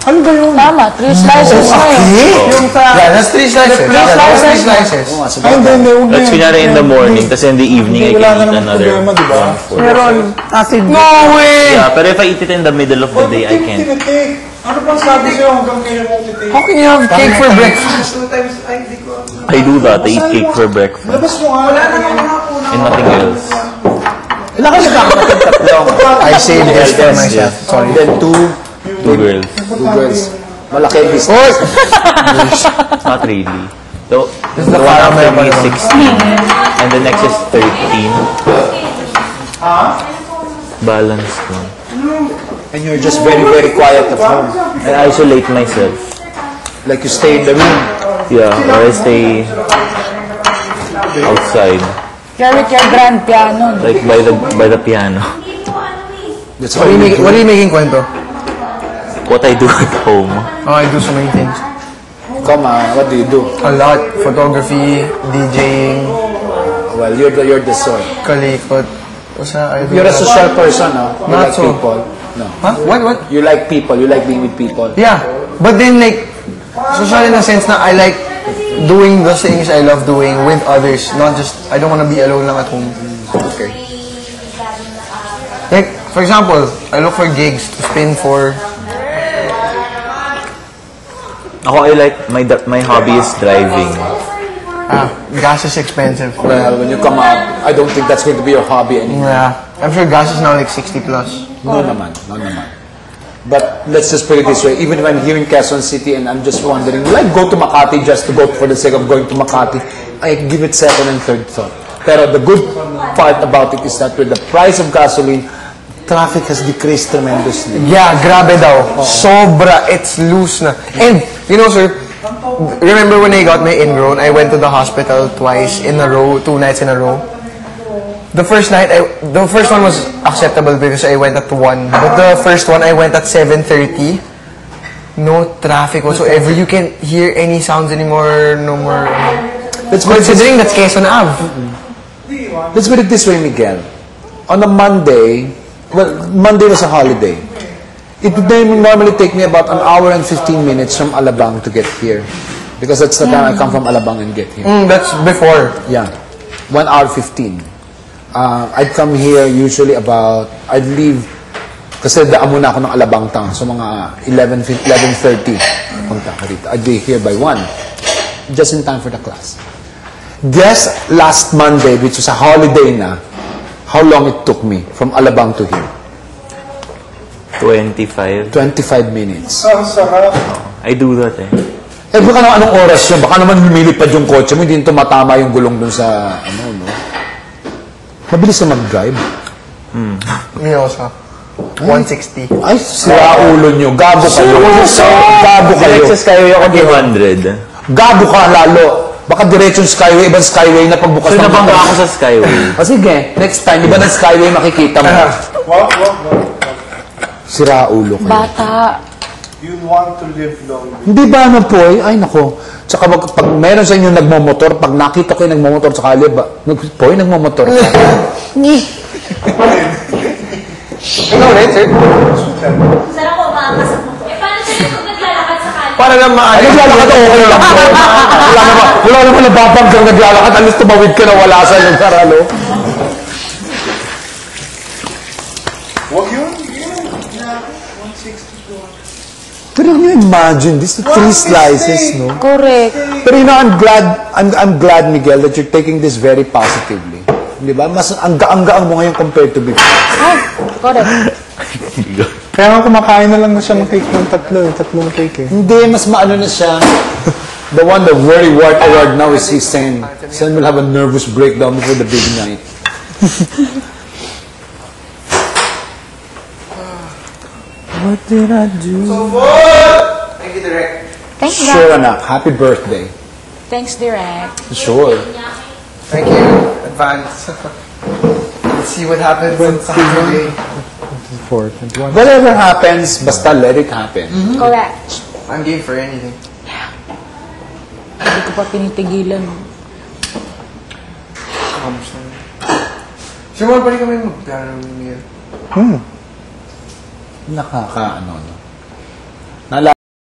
Ano ba yun? Tama, 3 slices na yun. Yung Yeah, that's 3 slices. 3 slices. Ay, hindi. That's kunyari in the morning, tapos in the evening, I can eat another one. Meron acid. No way! Yeah, pero if I eat it in the middle of the day, I can't. Ano pang sabi sa'yo hanggang ngayon mo titake? How can you have cake for breakfast? I do that. I eat cake for breakfast Labas mo nga. Wala naman hapon. and nothing else. Ilan kayo nagkakapatid? Tatlo. I saved this for myself. Sorry. Then two 2 girls. girls. Malaki ang business. Not really. So, This is the the one after caramel me is one. 16, and the next is 13. Balanced one. And you're just very, very quiet at home. I isolate myself. Like you stay in the room. Yeah, or I stay outside, You're with your grand piano. like by the piano. That's What are you making kwento? What I do at home. Oh, I do so many things. Come on, what do you do? A lot. Photography, DJing, Well, you're the sort. kalikot. What's that? I do You're a that. social person, no? You Not like so. people. No. Huh? What? You like people. You like being with people. Yeah. But then like, social in a sense na I like doing the things I love doing with others. Not just, I don't want to be alone lang at home. Okay. Like, for example, I look for gigs to spin for. Ako, I like, my hobby is driving. Gas is expensive. Well, when you come out, I don't think that's going to be your hobby anymore. Yeah. I'm sure gas is now like 60 plus. No naman. No naman. But let's just put it this way. Even if I'm here in Quezon City and I'm just wondering, will I go to Makati just to go for the sake of going to Makati? I give it second and third thought. Pero the good part about it is that with the price of gasoline, traffic has decreased tremendously. Yeah, grabe daw. Sobra. It's loose na. And, you know, sir, remember when I got my ingrown, I went to the hospital twice in a row, 2 nights in a row. The first night, the first one was acceptable because I went at 1. But the first one, I went at 7:30. No traffic whatsoever. You can't hear any sounds anymore. No more. Considering that's Quezon Ave. Let's put it this way, Miguel. On a Monday, well, Monday was a holiday. It would normally take me about an hour and 15 minutes from Alabang to get here. Because that's the time I come from Alabang and get here. That's before. Yeah. 1 hour 15. I'd come here usually about, I'd leave, kasi daan muna ako ng Alabang Town. So mga 11:30, punta ka dito. I'd be here by 1. Just in time for the class. Guess last Monday, which was a holiday na, how long it took me from Alabang to here? 25. 25 minutes. I do that eh. Eh, baka naman anong oras yun? Baka naman lumilipad yung kotse mo, hindi tumatama yung gulong dun sa, no? Mabilis na mag-drive. Me also. 160. Ay, sira ulo nyo. Gago kayo. Gago kayo. Sa Skyway ako 200. Gago ka lalo. Baka diretsong Skyway, ibang Skyway na pagbukas So, ng nabangga ako sa Skyway. O sige, next time, iba ng Skyway makikita mo. Sira ulo kayo. Bata. You want to live long. Hindi ba ano po eh? Ay nako. Tsaka pag meron sa inyo nagmomotor, pag nakita ko yung nagmomotor sa kalye, Poy, nagmomotor ka. Ikaw rin, sir? Sarap ko makakasap mo. Eh, paano sila kung naglalakad sa kalye? Para lang Ay, naglalakad ako, okay lang po. Wala naman nababanggang naglalakad. Alis tumawid ka na wala sa lugar, ano? Huwag yun. Pero can you imagine this? 3 slices, no? Correct. Pero you know, I'm glad, Miguel, that you're taking this very positively. Di ba? Mas ang gaang-gaang mo ngayon compared to before. Correct. Kaya nga kumakain na lang na siya ng cake ng tatlong cake eh. Hindi, mas maano na siya. The one that very worked award now is he's saying, Sen will have a nervous breakdown before the big night. What did I do? Thank you, Direk. Thanks, Sure, Direk. anak. Happy birthday. Thanks, Direk. Sure. Thank you. Advance. Let's see what happens on Saturday. 4, 21. Whatever happens, basta let it happen. Correct. I'm game for anything. Hindi ko pa tinitigilan. Kamusta na? Sure, pa rin kami mag-plano ng year. Nakaka, ano.